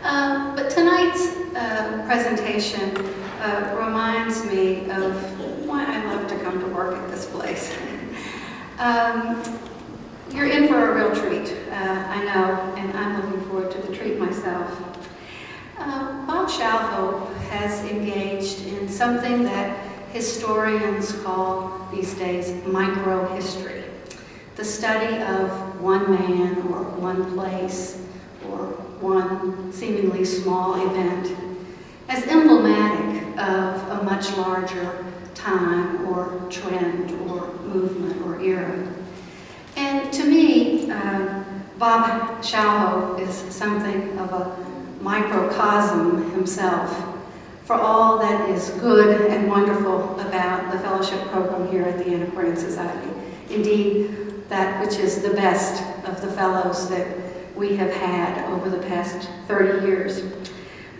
But tonight's presentation reminds me of why I love to come to work at this place. You're in for a real treat, I know, and I'm looking forward to the treat myself. Bob Shalhope has engaged in something that historians call these days microhistory, the study of one man or one place or one seemingly small event as emblematic of a much larger time or trend or movement or era. And to me, Bob Shalhope is something of a microcosm himself for all that is good and wonderful about the fellowship program here at the Antiquarian Society. Indeed, that which is the best of the fellows that we have had over the past 30 years.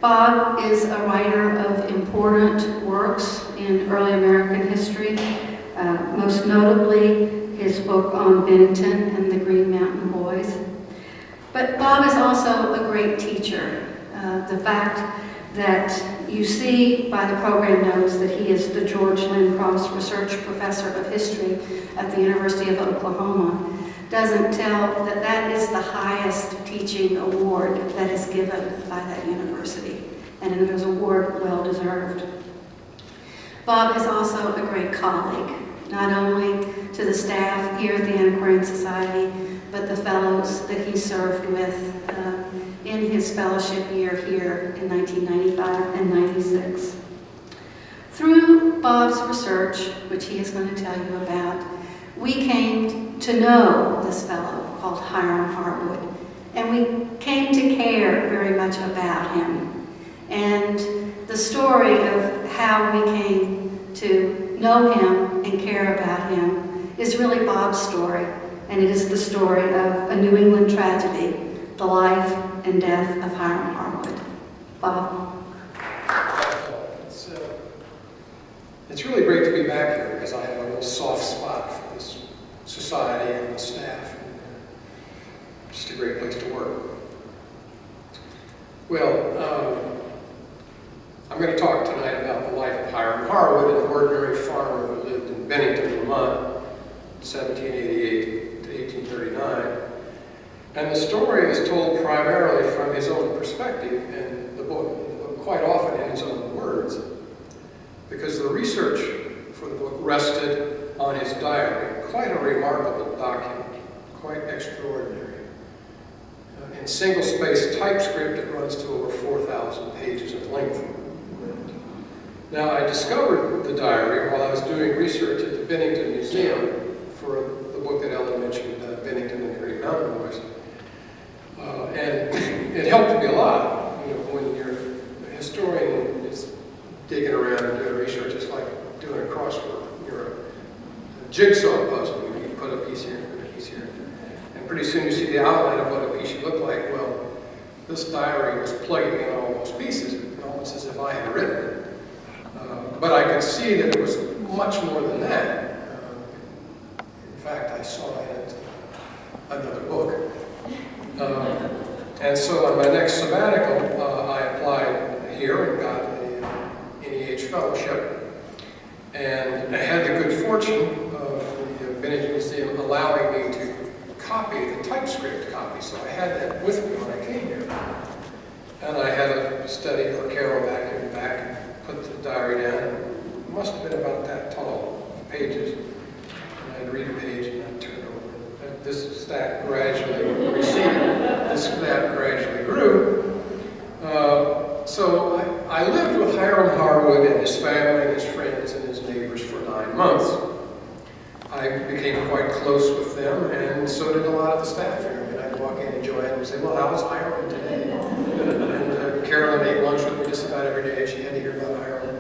Bob is a writer of important works in early American history, most notably his book on Bennington and the Green Mountain Boys. But Bob is also a great teacher. The fact that you see by the program notes that he is the George Lynn Cross Research Professor of History at the University of Oklahoma doesn't tell that that is the highest teaching award that is given by that university, and it is an award well deserved. Bob is also a great colleague, not only to the staff here at the Antiquarian Society, but the fellows that he served with in his fellowship year here in 1995 and 96. Through Bob's research, which he is going to tell you about, we came to know this fellow called Hiram Harwood, and we came to care very much about him. And the story of how we came to know him and care about him is really Bob's story, and it is the story of a New England tragedy, the life and death of Hiram Harwood. Bob? It's really great to be back here because I have a real soft spot for this society and the staff. And just a great place to work. Well, I'm going to talk tonight about the life of Hiram Harwood, an ordinary farmer who lived in Bennington, Vermont, 1788 to 1839. And the story is told primarily from his own perspective in the book, quite often in his own words, because the research for the book rested on his diary, quite a remarkable document, quite extraordinary. In single-space typescript, it runs to over 4,000 pages in length. Now, I discovered the diary while I was doing research at the Bennington Museum for the book that Ellen mentioned, Bennington and the Green Mountain Boys. And it helped me a lot. You know, when you're a historian is digging around and doing research, it's like doing a crossword. You're a jigsaw puzzle. You can put a piece here and put a piece here. And pretty soon you see the outline of what a piece should look like. Well, this diary was plugging in all those pieces, almost as if I had written it. But I could see that it was much more than that. In fact, I saw in it another book. And so on my next sabbatical, I applied here and got a NEH fellowship. And I had the good fortune of the Bennington Museum allowing me to copy the typescript copy. So I had that with me when I came here. And I had a study for Carol back in the back and put the diary down. It must have been about that tall, pages. And I'd read a page and I'd turn it over. This stack gradually receded. This stack gradually grew. So I lived with Hiram Harwood and his family and his friends and his neighbors for 9 months. I became quite close with them, and so did a lot of the staff here. I mean, I'd walk in and Joanne would say, "Well, how's Hiram today?" And Carolyn ate lunch with me just about every day, and she had to hear about Hiram.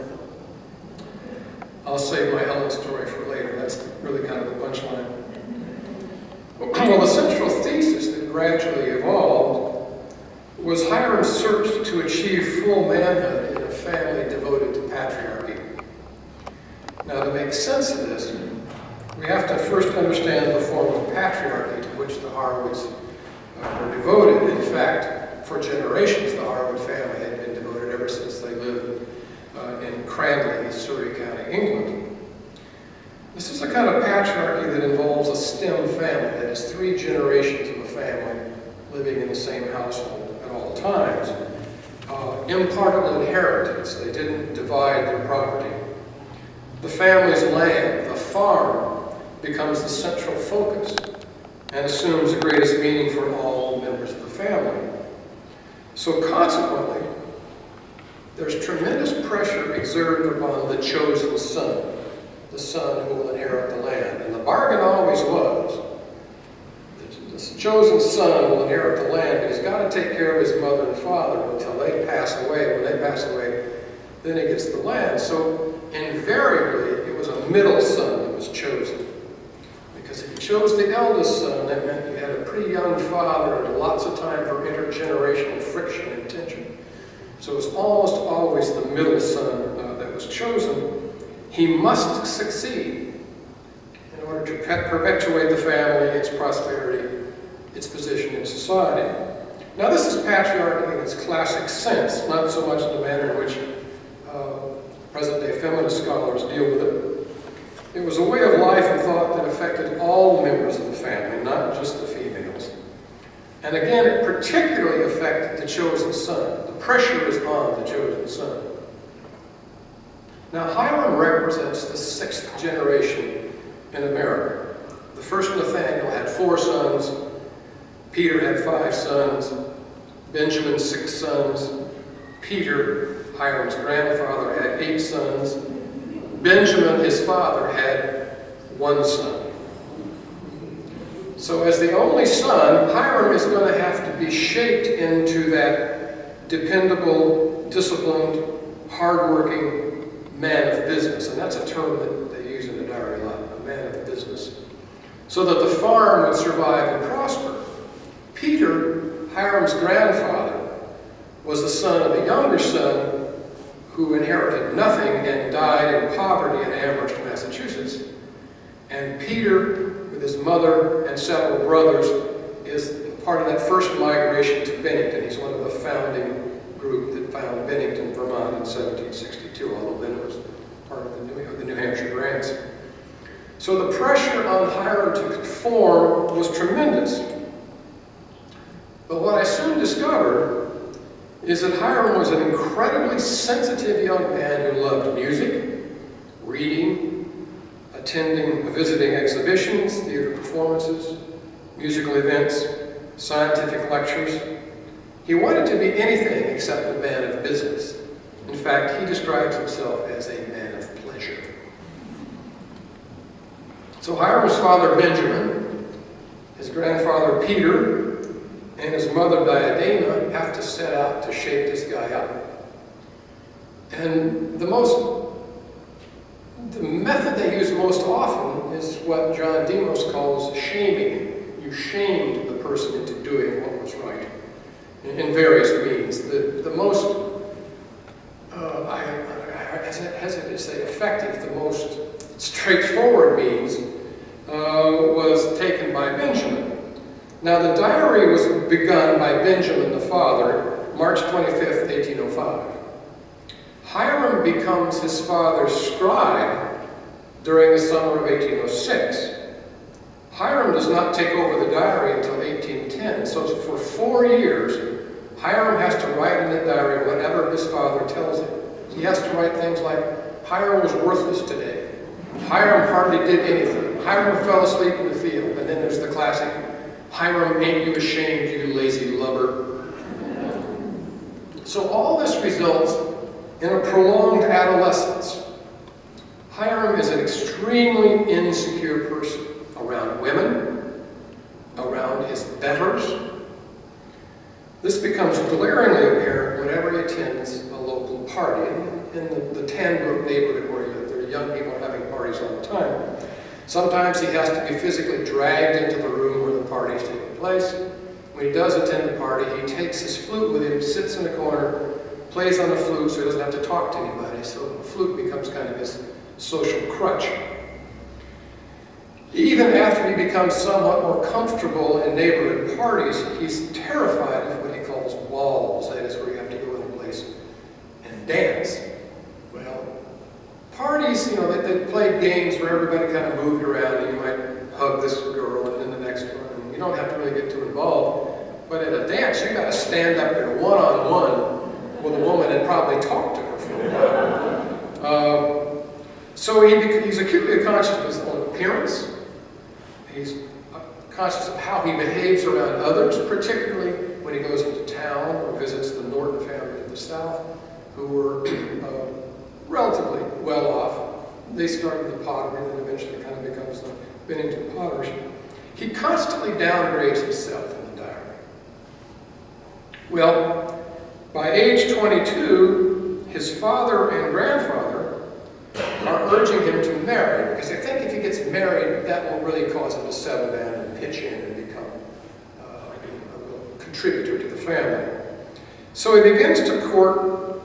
I'll save my Ellen story for later. That's really kind of the punchline. Well, the central thesis that gradually evolved was Hiram's search to achieve full manhood in a family devoted to patriarchy. Now, to make sense of this, we have to first understand the form of patriarchy to which the Harwoods were devoted. In fact, for generations, the Harwood family had been devoted ever since they lived in Cranley, Surrey County, England. This is a kind of patriarchy that involves a stem family, that is 3 generations of a family living in the same household at all times. Impartable inheritance, they didn't divide their property. The family's land, the farm, becomes the central focus and assumes the greatest meaning for all members of the family. So consequently, there's tremendous pressure exerted upon the chosen son, the son who will inherit the land. And the bargain always was, the chosen son will inherit the land, but he's got to take care of his mother and father until they pass away. When they pass away, then he gets the land. So invariably, it was a middle son that was chosen. Because if you chose the eldest son, that meant you had a pretty young father and lots of time for intergenerational friction and tension. So it was almost always the middle son that was chosen. He must succeed in order to perpetuate the family, its prosperity, its position in society. Now this is patriarchy in its classic sense, not so much in the manner in which present-day feminist scholars deal with it. It was a way of life and thought that affected all members of the family, not just the females. And again, it particularly affected the chosen son. The pressure is on the chosen son. Now, Hiram represents the 6th generation in America. The first Nathaniel had 4 sons, Peter had 5 sons, Benjamin 6 sons, Peter, Hiram's grandfather, had 8 sons, Benjamin, his father, had 1 son. So as the only son, Hiram is going to have to be shaped into that dependable, disciplined, hardworking man of business. And that's a term that they use in the diary a lot, a man of business. So that the farm would survive and prosper. Peter, Hiram's grandfather, was the son of a younger son who inherited nothing and died in poverty in Amherst, Massachusetts. And Peter, with his mother and several brothers, is part of that first migration to Bennington. He's one of the founding group that found Bennington, Vermont in 1762, although then it was part of the New Hampshire grants. So the pressure on Hiram to conform was tremendous. But what I soon discovered is that Hiram was an incredibly sensitive young man who loved music, reading, visiting exhibitions, theater performances, musical events, scientific lectures. He wanted to be anything except a man of business. In fact, he describes himself as a man of pleasure. So Hiram's father, Benjamin, his grandfather, Peter, and his mother, Diadema, have to set out to shape this guy up. And the method they use most often is what John Demos calls shaming. You shamed the person into doing what was right in various means. The most, I hesitate to say effective, the most straightforward means was taken by Benjamin. Now, the diary was begun by Benjamin, the father, March 25th, 1805. Hiram becomes his father's scribe during the summer of 1806. Hiram does not take over the diary until 1810, so for 4 years, Hiram has to write in the diary whatever his father tells him. He has to write things like, Hiram was worthless today. Hiram hardly did anything. Hiram fell asleep in the field. And then there's the classic, Hiram, ain't you ashamed, you lazy lubber? So all this results in a prolonged adolescence. Hiram is an extremely insecure person around women, around his betters. This becomes glaringly apparent whenever he attends a local party. In the Tanbrook neighborhood where there are young people having parties all the time. Sometimes he has to be physically dragged into the room where the party is taking place. When he does attend the party, he takes his flute with him, sits in a corner, plays on the flute so he doesn't have to talk to anybody. So the flute becomes kind of his social crutch. Even after he becomes somewhat more comfortable in neighborhood parties, he's terrified of what he calls balls, that is where you have to go in a place and dance. Well, parties, they played games where everybody kind of moved around, and you might hug this girl and then the next one, and you don't have to really get too involved. But at a dance, you got to stand up there one-on-one with a woman and probably talk to her for a while. So he's acutely conscious of his own appearance. He's conscious of how he behaves around others, particularly when he goes into town or visits the Norton family of the South, who were relatively well off. They started the pottery, and then eventually kind of becomes the Bennington Potters. He constantly downgrades himself in the diary. Well, by age 22, his father and grandfather are urging him to marry, because they think if he gets married, that will really cause him to settle down and pitch in and become a contributor to the family. So he begins to court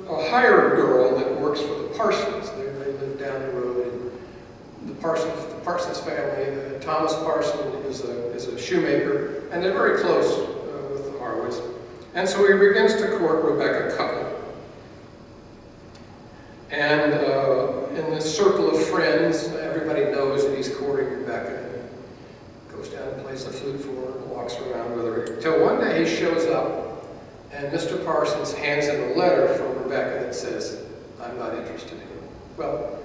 a hired girl that works for the Parsons. They live down the road. And the Parsons family, Thomas Parson is a shoemaker, and they're very close with the Harwoods. And so he begins to court Rebecca Cutler. And in this circle of friends, everybody knows that he's courting Rebecca. And goes down and plays the flute for her and walks around with her. Till one day he shows up, and Mr. Parsons hands him a letter from Rebecca that says, "I'm not interested in you." Well,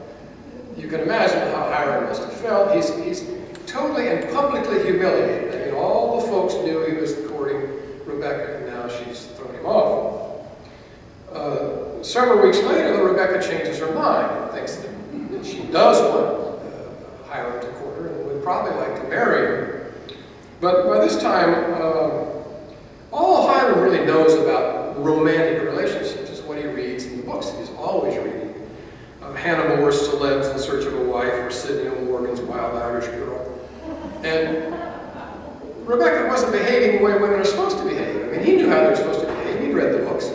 you can imagine how Hiram must have felt. He's totally and publicly humiliated. I mean, all the folks knew he was courting Rebecca, and now she's thrown him off. Several weeks later, Rebecca changes her mind and thinks that she does want Hiram to court her and would probably like to marry him. But by this time, all Hiram really knows about romantic relationships is what he reads in the books. He's always reading. Hannah More's Celebs in Search of a Wife, or Sidney Morgan's Wild Irish Girl. And Rebecca wasn't behaving the way women are supposed to behave. I mean, he knew how they were supposed to behave. He'd read the books.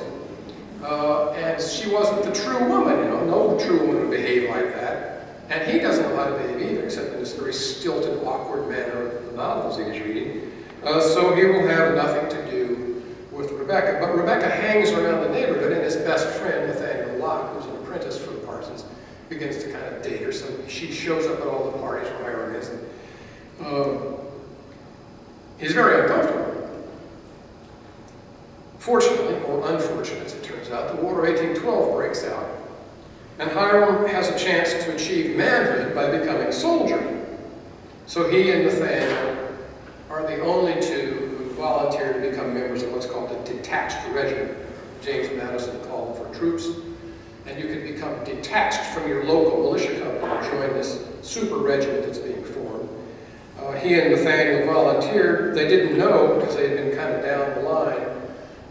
And she wasn't the true woman, No true woman would behave like that. And he doesn't know how to behave either, except in this very stilted, awkward manner of the novels he was reading. So he will have nothing to do with Rebecca. But Rebecca hangs around the neighborhood, and his best friend, Nathaniel Locke, who's an apprentice for the Parsons, begins to kind of date her. So she shows up at all the parties where Hiram is. He's very uncomfortable. Fortunately, or unfortunately as it turns out, the War of 1812 breaks out, and Hiram has a chance to achieve manhood by becoming a soldier. So he and Nathaniel are the only two who volunteer to become members of what's called a detached regiment. James Madison called for troops, and you can become detached from your local militia company and join this super regiment that's being formed. He and Nathaniel volunteered. They didn't know, because they had been kind of down the line,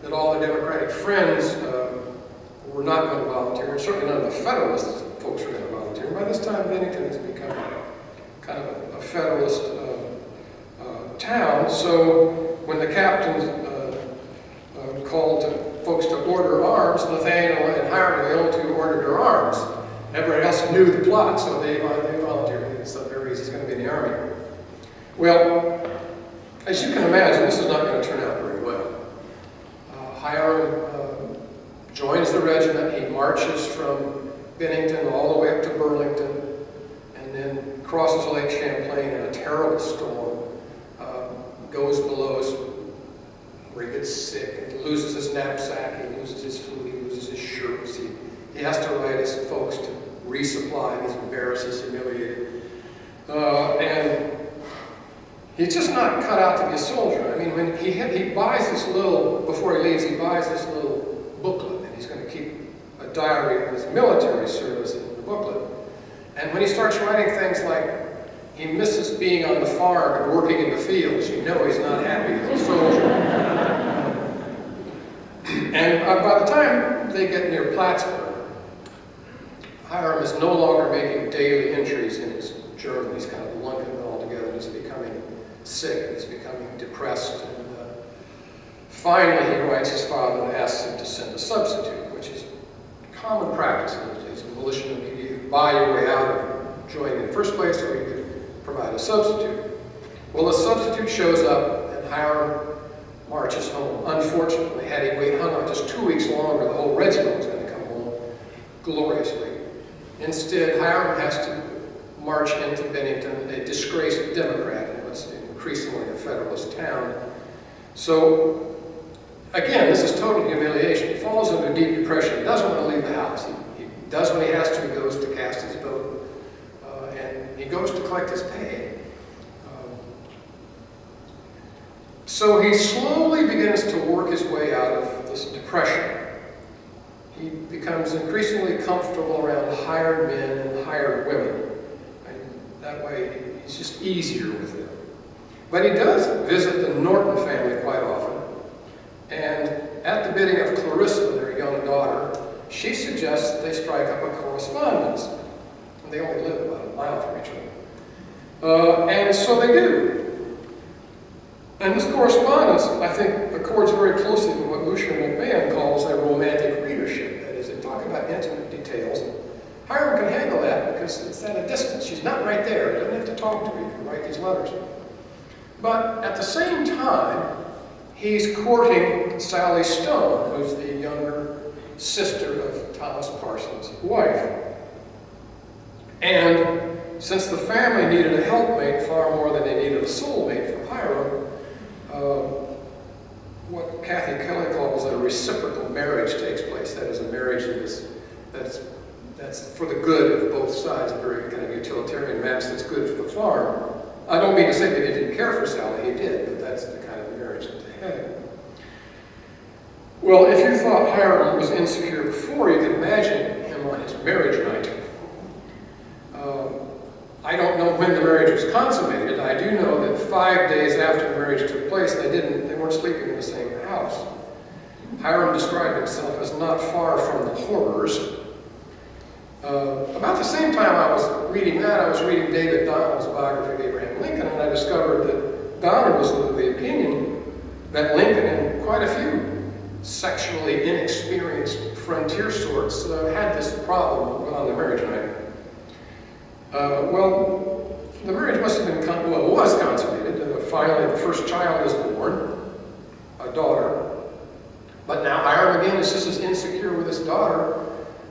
that all the Democratic friends were not going to volunteer, and certainly none of the Federalist folks were going to volunteer. And by this time, Bennington has become kind of a Federalist town. So when the captains called folks to order arms, Nathaniel and Hiram were the only two who ordered their arms. Everybody else knew the plot, so they volunteered. It's very easy. He's going to be in the army. Well, as you can imagine, this is not going to turn out very well. Hiram joins the regiment. He marches from Bennington all the way up to Burlington, and then crosses Lake Champlain in a terrible storm, goes below us where he gets sick, and loses his knapsack, he loses his food, he loses his shirts. He has to write his folks to resupply. He's embarrassed, he's humiliated. And he's just not cut out to be a soldier. I mean, when he buys this little, before he leaves, he buys this little booklet, and he's going to keep a diary of his military service in the booklet. And when he starts writing things like, he misses being on the farm and working in the fields, you know he's not happy as a soldier. And by the time they get near Plattsburgh, Hiram is no longer making daily entries in his journal. He's kind of lumping it all together. He's becoming sick. He's becoming depressed. And finally, he writes his father and asks him to send a substitute, which is common practice in those days. In militia, you could buy your way out of joining in the first place, or you could provide a substitute. Well, the substitute shows up, and Hiram marches home. Unfortunately, had he hung on just 2 weeks longer, the whole regiment was going to come home gloriously. Instead, Hiram has to march into Bennington, a disgraced Democrat in what's increasingly a Federalist town. So, again, this is total humiliation. He falls into deep depression. He doesn't want to leave the house. He does what he has to. He goes to cast his vote, and he goes to collect his pay. So he slowly begins to work his way out of this depression. He becomes increasingly comfortable around hired men and hired women. And that way, it's just easier with them. But he does visit the Norton family quite often. And at the bidding of Clarissa, their young daughter, she suggests that they strike up a correspondence. And they only live about a mile from each other. And so they do. And this correspondence, I think, accords very closely with what Lucian McMahon calls a romantic readership. That is, they talk about intimate details. Hiram can handle that because it's at a distance. She's not right there. He doesn't have to talk to me to write these letters. But at the same time, he's courting Sally Stone, who's the younger sister of Thomas Parsons' wife. And since the family needed a helpmate far more than they needed a soulmate for Hiram, what Kathy Kelly calls a reciprocal marriage takes place. That is, a marriage that's for the good of both sides, a very kind of utilitarian match that's good for the farm. I don't mean to say that he didn't care for Sally, he did, but that's the kind of marriage that they had. Well, if you thought Hiram was insecure before, you can imagine him on his marriage night. I don't know when the marriage was consummated. I do know that 5 days after the marriage took place, they weren't sleeping in the same house. Hiram described himself as not far from the horrors. About the same time I was reading that, I was reading David Donald's biography of Abraham Lincoln, and I discovered that Donald was of the opinion that Lincoln and quite a few sexually inexperienced frontier sorts had this problem on the marriage night. Well, the marriage must have been, it was consummated. Finally, the first child is born, a daughter. But now Hiram again is just as insecure with his daughter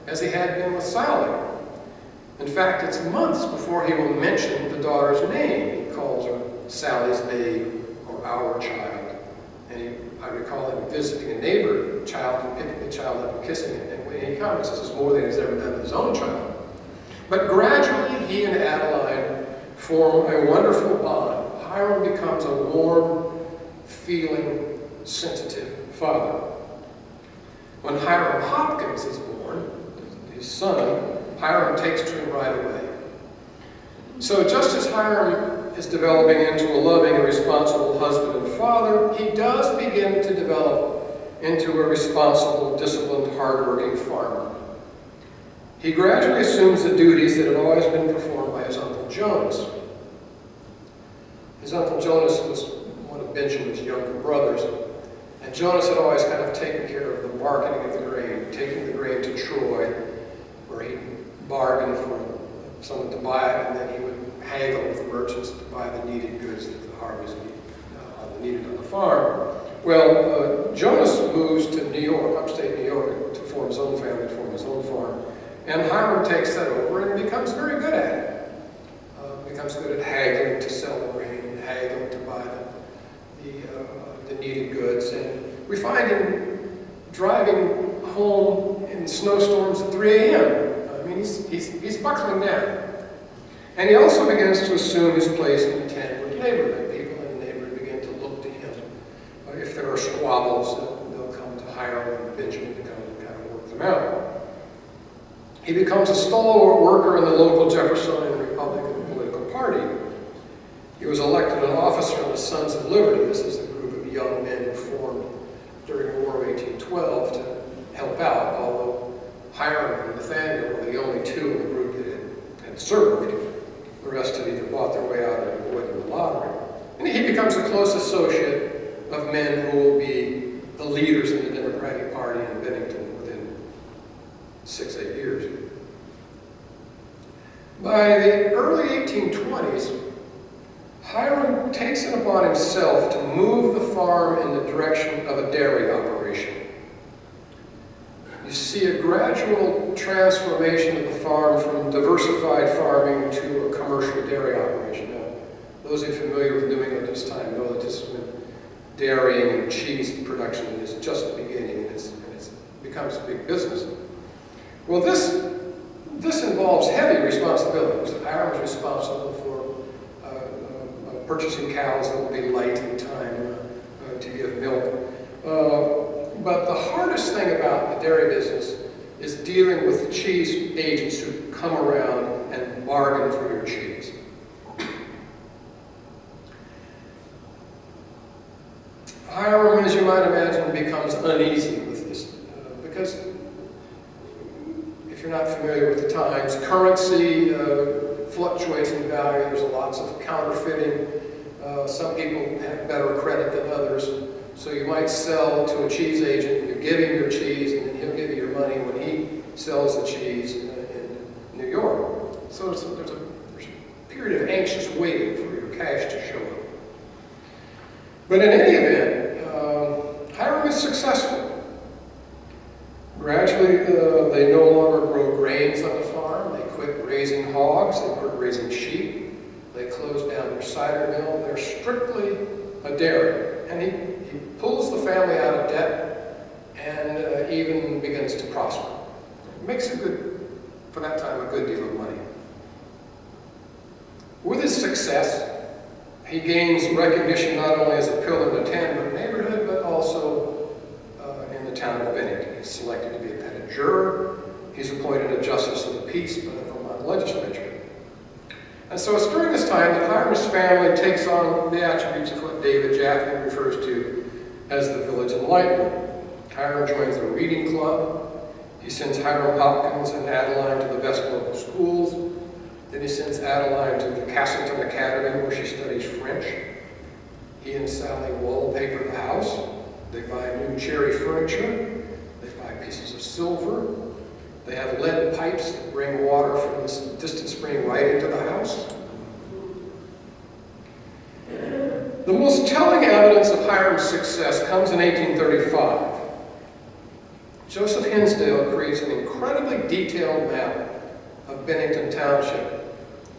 as he had been with Sally. In fact, it's months before he will mention the daughter's name. He calls her Sally's babe or our child. And I recall him visiting a neighbor child and picking the child up and kissing it. And when he comments, this is more than he's ever done with his own child. But gradually, he and Adeline form a wonderful bond. Hiram becomes a warm, feeling, sensitive father. When Hiram Hopkins is born, his son, Hiram takes to him right away. So just as Hiram is developing into a loving and responsible husband and father, he does begin to develop into a responsible, disciplined, hardworking farmer. He gradually assumes the duties that had always been performed by his Uncle Jonas. His Uncle Jonas was one of Benjamin's younger brothers, and Jonas had always kind of taken care of the marketing of the grain, taking the grain to Troy, where he bargained for someone to buy it, and then he would haggle with the merchants to buy the needed goods that the harvest needed on the farm. Well, Jonas moves to New York, upstate New York, to form his own family, to form his own farm. And Hiram takes that over and becomes very good at it. Becomes good at haggling to sell the grain and haggling to buy the needed goods. And we find him driving home in snowstorms at 3 a.m. I mean, he's buckling down. And he also begins to assume his place in the Tanwood neighborhood. People in the neighborhood begin to look to him. If there are squabbles, they'll come to Hiram and Benjamin to come and kind of work them out. He becomes a stalwart worker in the local Jeffersonian Republican political party. He was elected an officer in the Sons of Liberty. This is a group of young men who formed during the War of 1812 to help out, although Hiram and Nathaniel were the only two in the group that had served. The rest had either bought their way out or avoided the lottery. And he becomes a close associate of men who will be the leaders in the Democratic Party in Bennington within 6-8 years. By the early 1820s, Hiram takes it upon himself to move the farm in the direction of a dairy operation. You see a gradual transformation of the farm from diversified farming to a commercial dairy operation. Now, those of you familiar with New England at this time know that this is when dairying and cheese production is just beginning, and it becomes a big business. Well, this involves heavy responsibilities. Hiram is responsible for purchasing cows that will be light in time to give milk. But the hardest thing about the dairy business is dealing with the cheese agents who come around and bargain for your cheese. Hiram, as you might imagine, becomes uneasy with this because if you're not familiar with the times, currency fluctuates in value. There's lots of counterfeiting. Some people have better credit than others. So you might sell to a cheese agent, you give him your cheese, and then he'll give you your money when he sells the cheese in New York. So there's a period of anxious waiting for your cash to show up. But in any event, Hiram is successful. Gradually, they no longer grow grains on the farm. They quit raising hogs. They quit raising sheep. They close down their cider mill. They're strictly a dairy. And he pulls the family out of debt and even begins to prosper. Makes for that time, a good deal of money. With his success, he gains recognition not only as a pillar in the Tandem neighborhood, but also in the town of Bennington. He's selected to be a pettit juror. He's appointed a justice of the peace by the Vermont legislature. And so it's during this time that Hiram's family takes on the attributes of what David Jaffe refers to as the village enlightenment. Hiram joins the reading club. He sends Hiram Hopkins and Adeline to the best local schools. Then he sends Adeline to the Castleton Academy, where she studies French. He and Sally wallpaper the house. They buy new cherry furniture. They buy pieces of silver. They have lead pipes that bring water from this distant spring right into the house. The most telling evidence of Hiram's success comes in 1835. Joseph Hinsdale creates an incredibly detailed map of Bennington Township.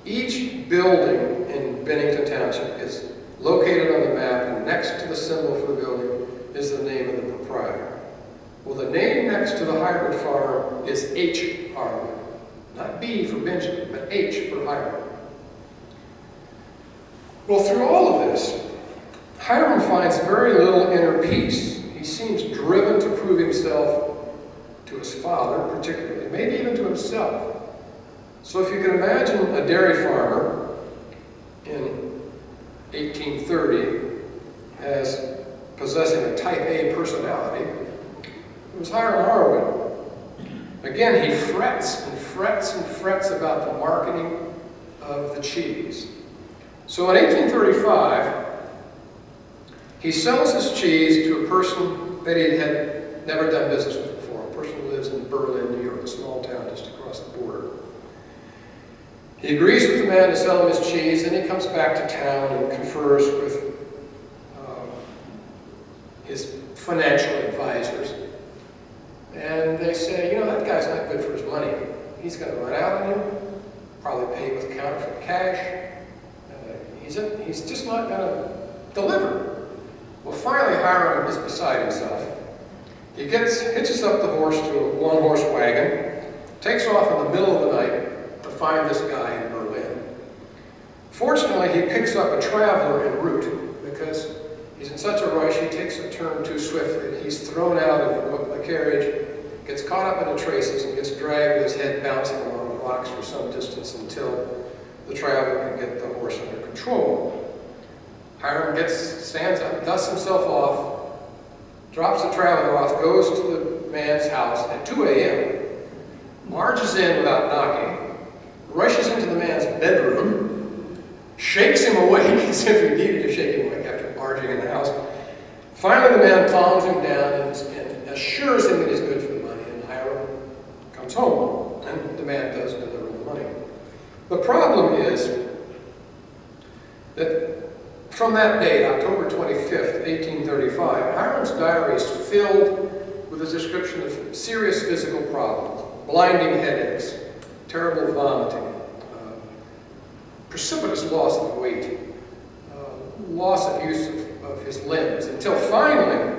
Each building in Bennington Township is located on the map, and next to the symbol for the building is the name of the proprietor. Well, the name next to the Harwood farm is H. Harwood. Not B for Benjamin, but H for Hiram. Well, through all of this, Hiram finds very little inner peace. He seems driven to prove himself to his father, particularly, maybe even to himself. So if you can imagine a dairy farmer in 1830 as possessing a type A personality, it was Hiram Harwood. Again, he frets and frets and frets about the marketing of the cheese. So in 1835, he sells his cheese to a person that he had never done business with before, a person who lives in Berlin, New York, a small town just across the border. He agrees with the man to sell him his cheese, and he comes back to town and confers with his financial advisors. And they say, you know, that guy's not good for his money. He's going to run out on you, probably pay with counterfeit cash. He's just not going to deliver. Well, finally, Hiram is beside himself. He hitches up the horse to a one-horse wagon, takes off in the middle of the night to find this guy in Berlin. Fortunately, he picks up a traveler en route because he's in such a rush, he takes a turn too swiftly. He's thrown out of the carriage, gets caught up in the traces, and gets dragged with his head bouncing along the rocks for some distance until the traveler can get the horse under control. Hiram stands up, dusts himself off, drops the traveler off, goes to the man's house at 2 a.m., marches in without knocking, rushes into the man's bedroom, shakes him awake as if he needed to shake him awake after barging in the house. Finally, the man calms him down and assures him that he's good for the money, and Hiram comes home, and the man does deliver the money. The problem is that from that date, October 25th, 1835, Hiram's diary is filled with a description of serious physical problems, blinding headaches, terrible vomiting, precipitous loss of weight, loss of use of his limbs, until finally,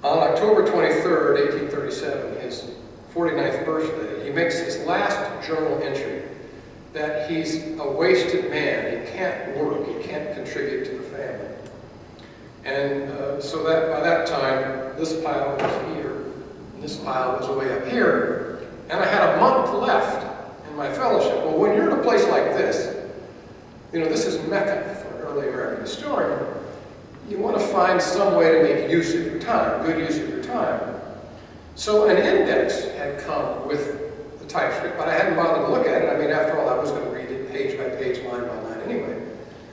on October 23rd, 1837, his 49th birthday, he makes his last journal entry that he's a wasted man. He can't work. He can't contribute to the family. And so that by that time, this pile was here, and this pile was way up here, and I had a month left in my fellowship. Well, when you're in a place like this, you know, this is Mecca for an early American historian, you want to find some way to make use of your time, good use of your time. So an index had come with the typescript, but I hadn't bothered to look at it. I mean, after all, I was going to read it page by page, line by line anyway.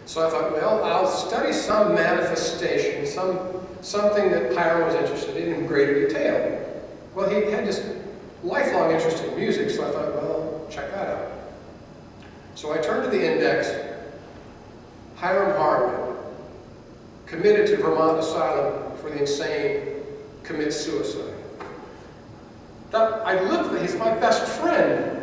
So I thought, well, I'll study some manifestation, something that Hiram was interested in greater detail. Well, he had this lifelong interest in music, so I thought, well, check that out. So I turned to the index, Hiram Harwood, committed to Vermont Asylum for the Insane, commits suicide. I lived with him. He's my best friend.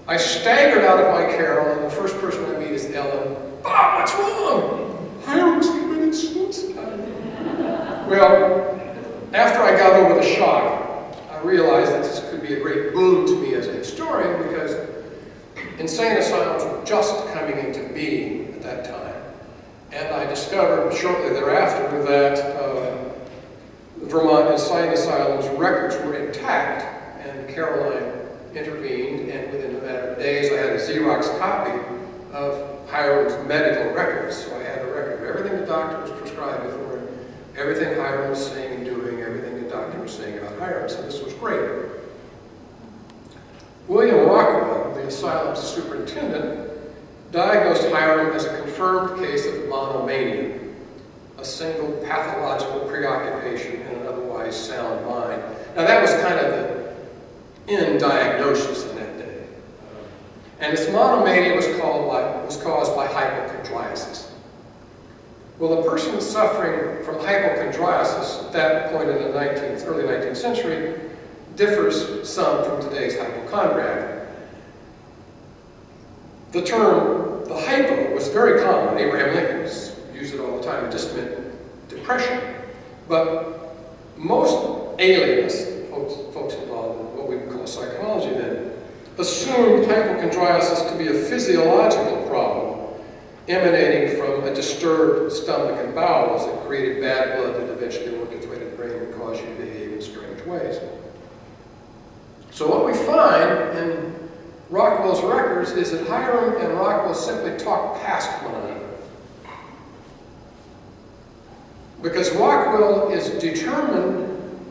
I staggered out of my carrel, and the first person I meet is Ellen. Bob, what's wrong? Hiram's committed suicide. Well, after I got over the shock, I realized that this could be a great boon to me as a historian, because insane asylums were just coming into being at that time. And I discovered shortly thereafter that Vermont insane asylums records were intact, and Caroline intervened, and within a matter of days I had a Xerox copy of Hiram's medical records. So I had a record of everything the doctor was prescribing for him, everything Hiram was saying and doing, everything the doctor was saying about Hiram. So this was great. William Rockwell, the asylum's superintendent, diagnosed Hiram as a confirmed case of monomania, a single pathological preoccupation in an otherwise sound mind. Now that was kind of the end diagnosis in that day. And this monomania was caused by hypochondriasis. Well, a person suffering from hypochondriasis at that point in the early 19th century differs some from today's hypochondriac. The term, the hypo, was very common. Abraham Lincoln used it all the time. It just meant depression. But most alienists, folks involved in what we would call psychology then, assumed hypochondriasis to be a physiological problem emanating from a disturbed stomach and bowels that created bad blood that eventually worked its way to the brain and caused you to behave in strange ways. So what we find in Rockwell's records is that Hiram and Rockwell simply talked past one another. Because Rockwell is determined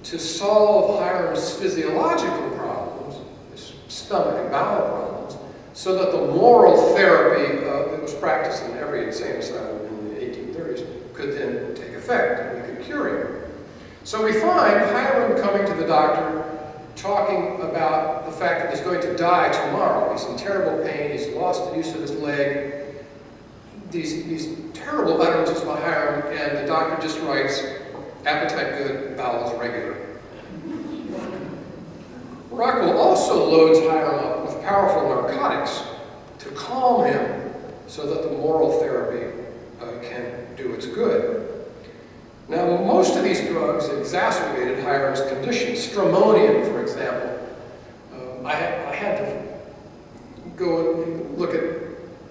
to solve Hiram's physiological problems, his stomach and bowel problems, so that the moral therapy that was practiced in every insane asylum in the 1830s could then take effect and we could cure him. So we find Hiram coming to the doctor talking about the fact that he's going to die tomorrow. He's in terrible pain, he's lost the use of his leg. These terrible utterances by Hiram, and the doctor just writes, appetite good, bowels regular. Rockwell also loads Hiram up with powerful narcotics to calm him so that the moral therapy can do its good. Now, most of these drugs exacerbated Hiram's condition. Stramonium, for example. I had to go and look at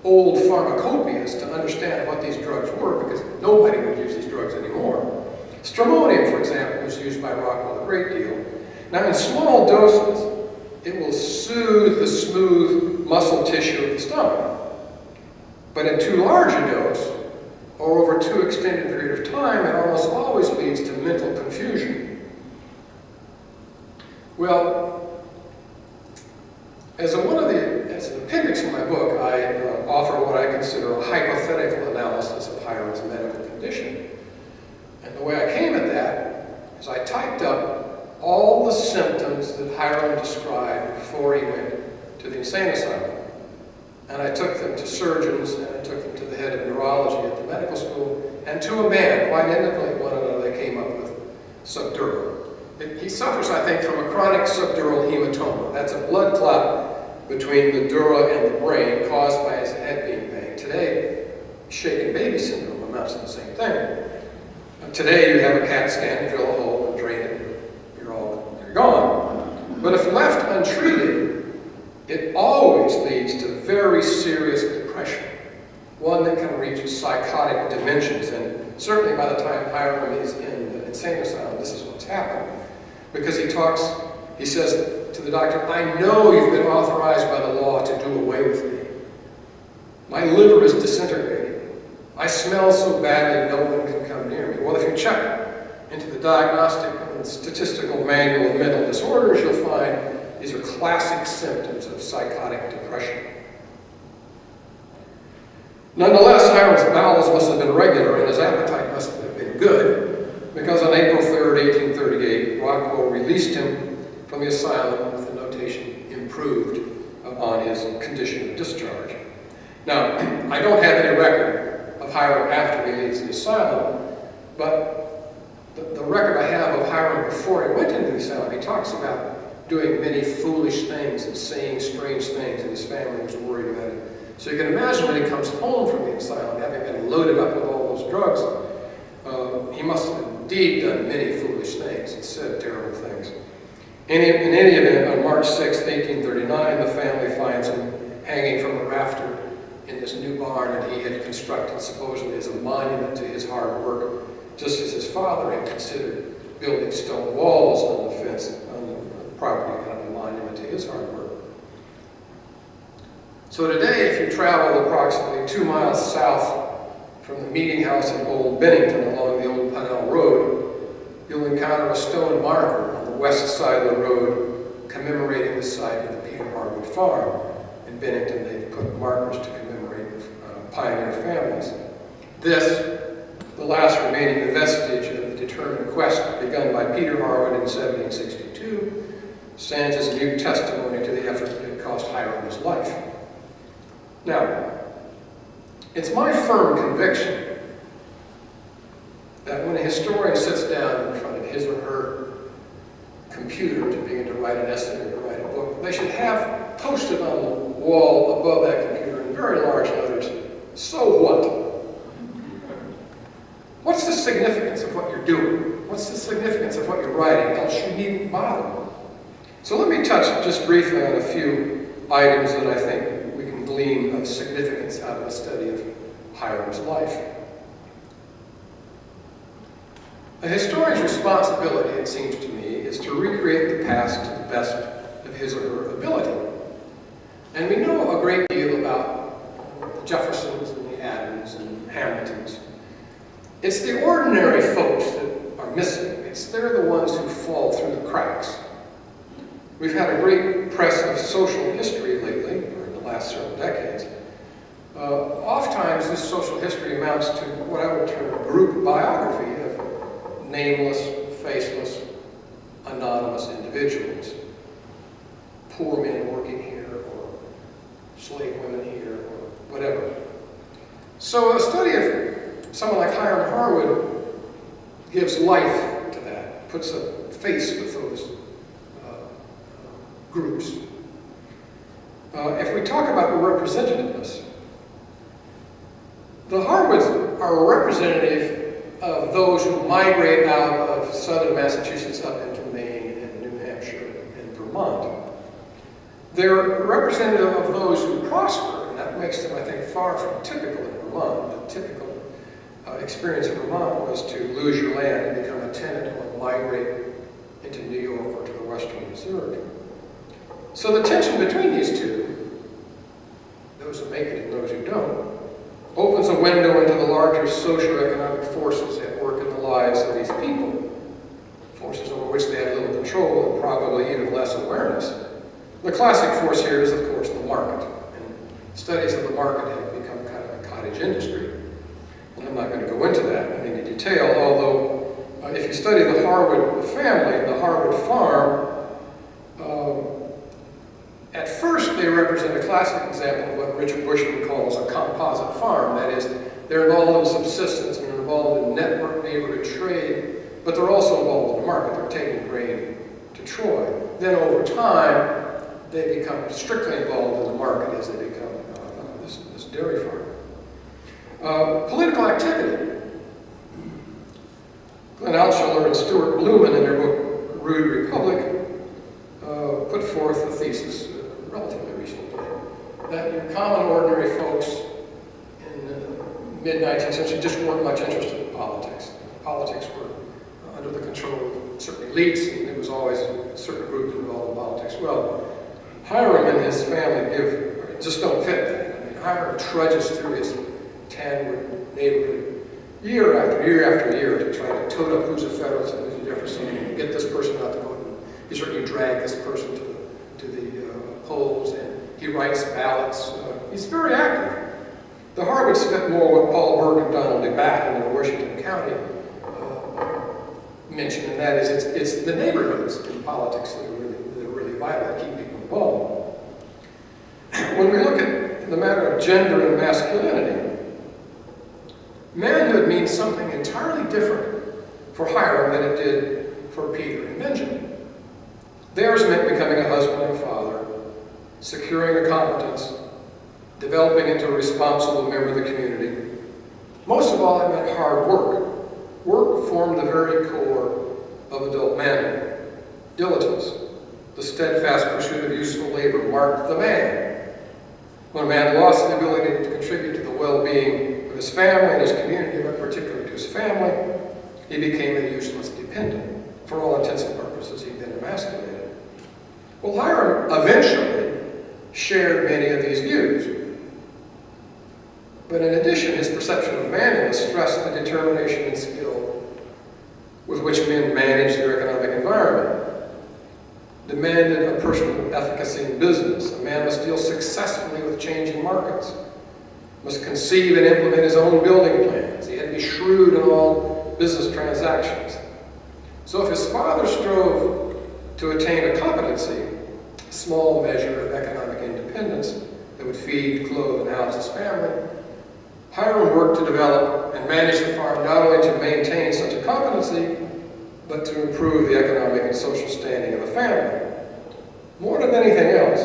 old pharmacopoeias to understand what these drugs were, because nobody would use these drugs anymore. Stramonium, for example, was used by Rockwell a great deal. Now, in small doses, it will soothe the smooth muscle tissue of the stomach. But in too large a dose, or over too extended period of time, it almost always leads to mental confusion. Well, as an appendix in my book, I offer what I consider a hypothetical analysis of Hiram's medical condition. And the way I came at that is I typed up all the symptoms that Hiram described before he went to the insane asylum. And I took them to surgeons, and I took them to the head of neurology at the medical school, and to a man, quite independently, one another, they came up with subdural. He suffers, I think, from a chronic subdural hematoma. That's a blood clot between the dura and the brain caused by his head being banged. Today, shaken baby syndrome amounts to the same thing. Today, you have a CAT scan, drill a hole, and drain it. You're gone. But if left untreated, it always leads to very serious depression, one that can reach psychotic dimensions. And certainly by the time Hiram is in the insane asylum, this is what's happened. Because he says to the doctor, I know you've been authorized by the law to do away with me. My liver is disintegrating. I smell so badly no one can come near me. Well, if you check into the Diagnostic and Statistical Manual of Mental Disorders, you'll find these are classic symptoms of psychotic depression. Nonetheless, Hiram's bowels must have been regular and his appetite must have been good, because on April 3rd, 1838, Rockwell released him from the asylum with the notation improved on his condition of discharge. Now, I don't have any record of Hiram after he leaves the asylum, but the record I have of Hiram before he went into the asylum, he talks about doing many foolish things and saying strange things, and his family was worried about it. So you can imagine when he comes home from the asylum, having been loaded up with all those drugs, he must have indeed done many foolish things and said terrible things. In any event, on March 6, 1839, the family finds him hanging from a rafter in this new barn that he had constructed supposedly as a monument to his hard work, just as his father had considered building stone walls on the fence on the property, kind of a monument to his hard work. So today, if you travel approximately 2 miles south from the meeting house in Old Bennington along the old Pannell Road, you'll encounter a stone marker on the west side of the road commemorating the site of the Peter Harwood farm. In Bennington, they've put markers to commemorate pioneer families. This, the last remaining vestige of the determined quest begun by Peter Harwood in 1762, stands as new testimony to the effort that had cost Hiram his life. Now, it's my firm conviction that when a historian sits down in front of his or her computer to begin to write an essay or to write a book, they should have posted on the wall above that computer in very large letters, "So what?" What's the significance of what you're doing? What's the significance of what you're writing? Else you needn't bother. So let me touch just briefly on a few items that I think we can glean of significance out of a study of Hiram's life. A historian's responsibility, it seems to me, is to recreate the past to the best of his or her ability. And we know a great deal about the Jeffersons and the Adams and Hamiltons. It's the ordinary folks that are missing. They're the ones who fall through the cracks. We've had a great press of social history lately, or in the last several decades. Oftentimes, this social history amounts to what I would term a group biography of nameless, faceless, anonymous individuals. Poor men working here, or slave women here, or whatever. So a study of someone like Hiram Harwood gives life to that, puts a face with those groups. If we talk about the representativeness, the Harwoods are a representative of those who migrate out of southern Massachusetts up into Maine and New Hampshire and Vermont. They're representative of those who prosper, and that makes them, I think, far from typical in Vermont. The typical experience in Vermont was to lose your land and become a tenant or migrate into New York or to the Western Reserve. So the tension between these two, those who make it and those who don't, opens a window into the larger socioeconomic forces at work in the lives of these people, forces over which they had little control and probably even less awareness. The classic force here is, of course, the market. And studies of the market have become kind of a cottage industry. And I'm not going to go into that in any detail, although if you study the Harwood family, the Harwood farm, At first, they represent a classic example of what Richard Bushman calls a composite farm. That is, they're involved in subsistence and they're involved in network neighborhood trade, but they're also involved in the market. They're taking grain to Troy. Then over time, they become strictly involved in the market as they become this dairy farm. Political activity. Glenn Altshuler and Stuart Blumen, in their book Rude Republic, put forth the thesis relatively recently that your common ordinary folks in the mid-19th century just weren't much interested in politics. Politics were under the control of certain elites, and there was always a certain group involved in politics. Well, Hiram and his family just don't fit that. I mean, Hiram trudges through his Tanwood neighborhood year after year after year to try to tote up who's a Federalist and who's a Jeffersonian and get this person out to vote. He certainly dragged this person to the polls, and he writes ballots. He's very active. The Harwoods fit more what Paul Burke and Donald D. Batten in Washington County mentioned, and that is it's the neighborhoods in politics that are really vital, that keep people involved. When we look at the matter of gender and masculinity, manhood means something entirely different for Hiram than it did for Peter and Benjamin. Theirs meant becoming a husband and a father, securing a competence, developing into a responsible member of the community. Most of all, it meant hard work. Work formed the very core of adult manhood. Diligence, the steadfast pursuit of useful labor, marked the man. When a man lost the ability to contribute to the well-being of his family and his community, but particularly to his family, he became a useless dependent. For all intents and purposes, he'd been emasculated. Well, Hiram eventually shared many of these views. But in addition, his perception of manhood stressed the determination and skill with which men manage their economic environment, demanded a personal efficacy in business. A man must deal successfully with changing markets, must conceive and implement his own building plans. He had to be shrewd in all business transactions. So if his father strove to attain a competency, a small measure of economic independence that would feed, clothe, and house his family, Hiram worked to develop and manage the farm not only to maintain such a competency, but to improve the economic and social standing of the family. More than anything else,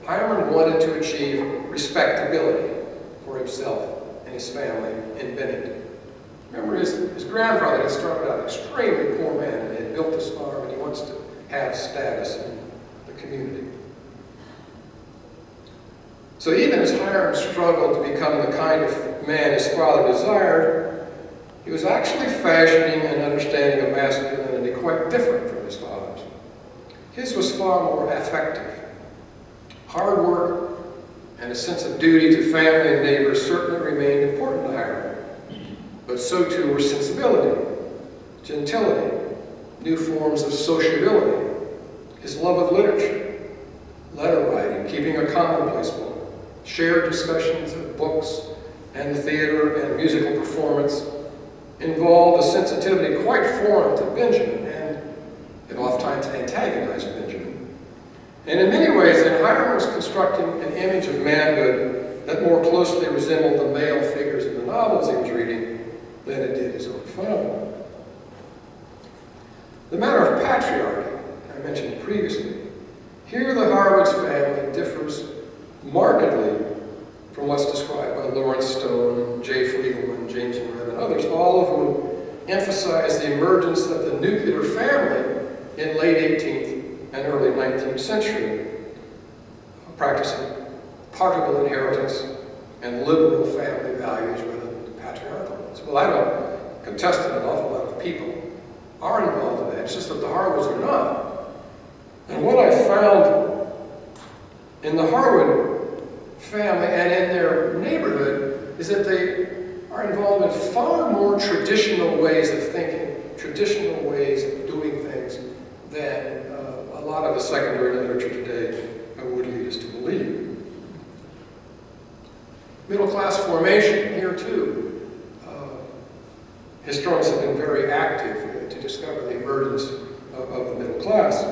Hiram wanted to achieve respectability for himself and his family in Bennington. Remember, his grandfather had started out an extremely poor man and had built this farm, and he wants to have status in the community. So even as Hiram struggled to become the kind of man his father desired, he was actually fashioning an understanding of masculinity quite different from his father's. His was far more affective. Hard work and a sense of duty to family and neighbors certainly remained important to Hiram, but so too were sensibility, gentility, new forms of sociability, his love of literature, letter writing, keeping a commonplace book, shared discussions of books and theater and musical performance involved a sensitivity quite foreign to Benjamin, and it oftentimes antagonized Benjamin. And in many ways, then, Hiram was constructing an image of manhood that more closely resembled the male figures in the novels he was reading than it did his own father. The matter of patriarchy, I mentioned previously. Here the Harwood's family differs markedly from what's described by Lawrence Stone, J. Fliegelman, James Moran, and others, all of whom emphasize the emergence of the nuclear family in late 18th and early 19th century, practicing particle inheritance and liberal family values rather than patriarchal ones. Well, I don't contest that an awful lot of people are involved in that. It's just that the Harwoods are not. And what I found in the Harwood family and in their neighborhood is that they are involved in far more traditional ways of thinking, traditional ways of doing things than a lot of the secondary literature today would lead us to believe. Middle class formation, here too. Historians have been very active to discover the emergence of the middle class.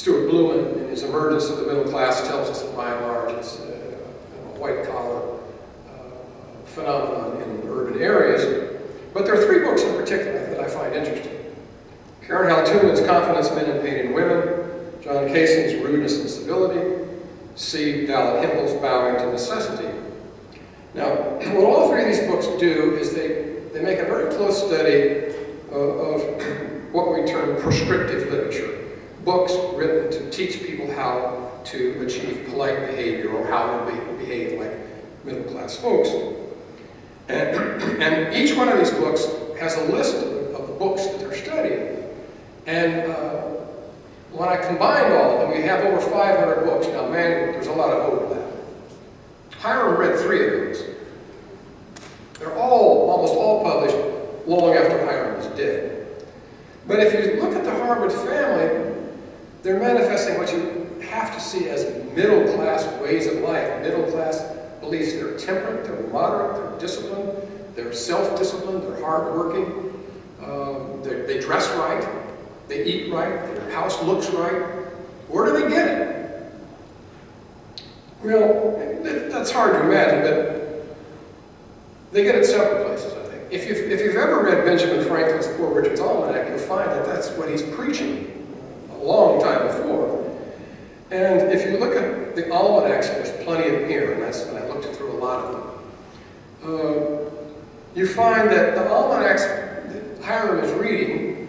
Stuart Blumen, in his Emergence of the Middle Class, tells us that by and large it's a white-collar phenomenon in urban areas. But there are three books in particular that I find interesting. Karen Haltuman's Confidence, Men and Pain in Women, John Casing's Rudeness and Civility, C. Dallas Kimball's Bowing to Necessity. Now, what all three of these books do is they make a very close study of what we term prescriptive literature. Books written to teach people how to achieve polite behavior or how to behave like middle-class folks. And each one of these books has a list of the books that they're studying. And when I combined all of them, we have over 500 books. Now, man, there's a lot of overlap. Hiram read 3 of those. They're almost all published long after Hiram was dead. But if you look at the Harwood family, they're manifesting what you have to see as middle-class ways of life, middle-class beliefs. They're temperate, they're moderate, they're disciplined, they're self-disciplined, they're hardworking, they dress right, they eat right, their house looks right. Where do they get it? Well, that's hard to imagine, but they get it several places, I think. If you've ever read Benjamin Franklin's Poor Richard's Almanac, you'll find that that's what he's preaching a long time before. And if you look at the almanacs, and there's plenty of them here, and that's when I looked through a lot of them, you find that the almanacs that Hiram is reading,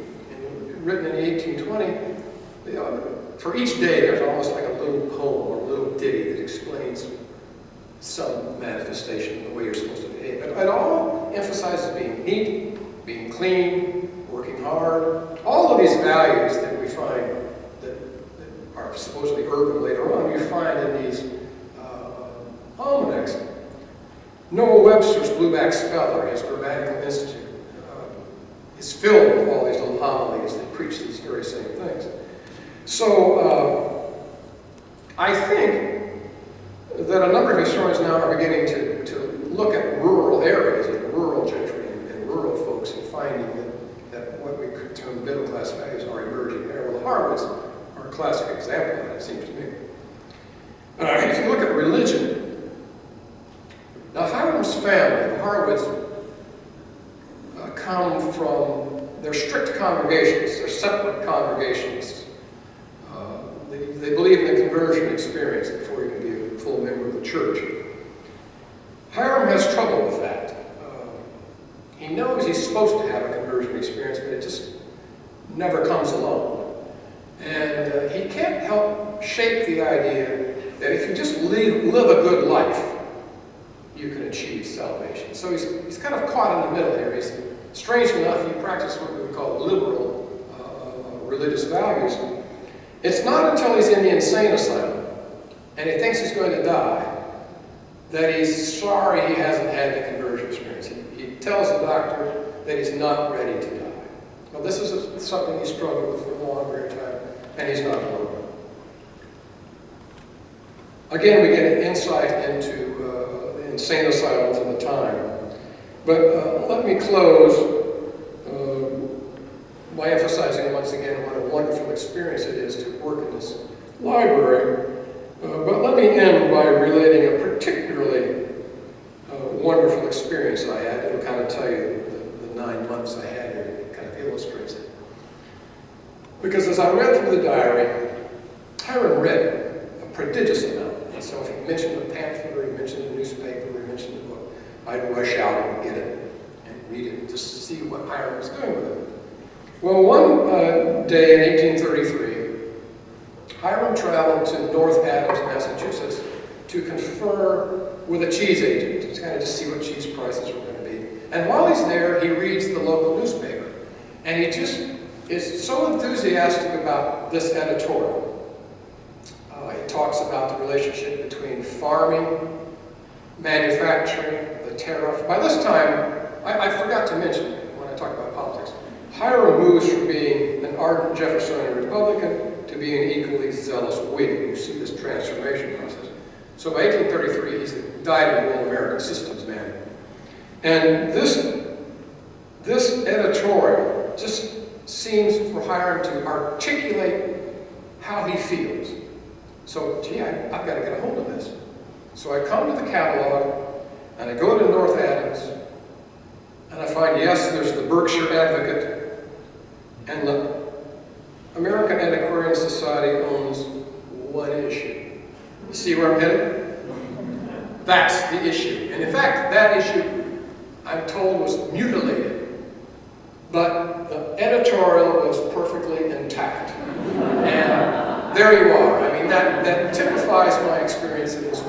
written in the 1820, for each day there's almost like a little poem or a little ditty that explains some manifestation of the way you're supposed to behave. But it all emphasizes being neat, being clean, working hard. All of these values that we find that are supposedly urban later on, you find in these almanacs. Noah Webster's Blueback Speller, his Grammatical Institute, is filled with all these little homilies that preach these very same things. So I think that a number of historians now are beginning to look at rural areas and rural gentry and rural folks and finding that what we could term middle-class values are emerging there. Well, the Harwoods are a classic example of that, it seems to me. If you look at religion, now Hiram's family, the Harwoods, come from, they're strict congregations, they're separate congregations. They believe in the conversion experience before you can be a full member of the church. Hiram has trouble with that. He knows he's supposed to have a conversion experience, but it just never comes along. And he can't help shape the idea that if you just live a good life, you can achieve salvation. So he's kind of caught in the middle here. Strange enough, he practices what we would call liberal religious values. It's not until he's in the insane asylum and he thinks he's going to die that he's sorry he hasn't had the conversion experience. He tells the doctor that he's not ready to die. Well, this is something he struggled with for a long period of time, and he's not alone. Again, we get an insight into insane asylums at the time. But let me close by emphasizing once again what a wonderful experience it is to work in this library. But let me end by relating a particularly wonderful experience I had. It'll kind of tell you the 9 months I had here. It kind of illustrates it. Because as I read through the diary, Hiram read a prodigious amount. And so if he mentioned a pamphlet, or he mentioned a newspaper, or he mentioned a book, I'd rush out and get it and read it just to see what Hiram was doing with it. Well, one day in 1833, Hiram traveled to North Adams, Massachusetts, to confer with a cheese agent, to kind of just see what cheese prices were going to be. And while he's there, he reads the local newspaper. And he just is so enthusiastic about this editorial. He talks about the relationship between farming, manufacturing, the tariff. By this time, I forgot to mention when I talk about politics, Hiram moves from being an ardent Jeffersonian Republican to being an equally zealous Whig. You see this transformation process. So by 1833, he's a dyed-in-the-wool American systems man. And this editorial just seems for Hiram to articulate how he feels. So, gee, I've got to get a hold of this. So I come to the catalog, and I go to North Adams, and I find, yes, there's the Berkshire Advocate, and the American Antiquarian Society owns one issue. You see where I'm headed? That's the issue. And in fact, that issue, I'm told, was mutilated. But the editorial was perfectly intact. And there you are. I mean, that typifies my experience in this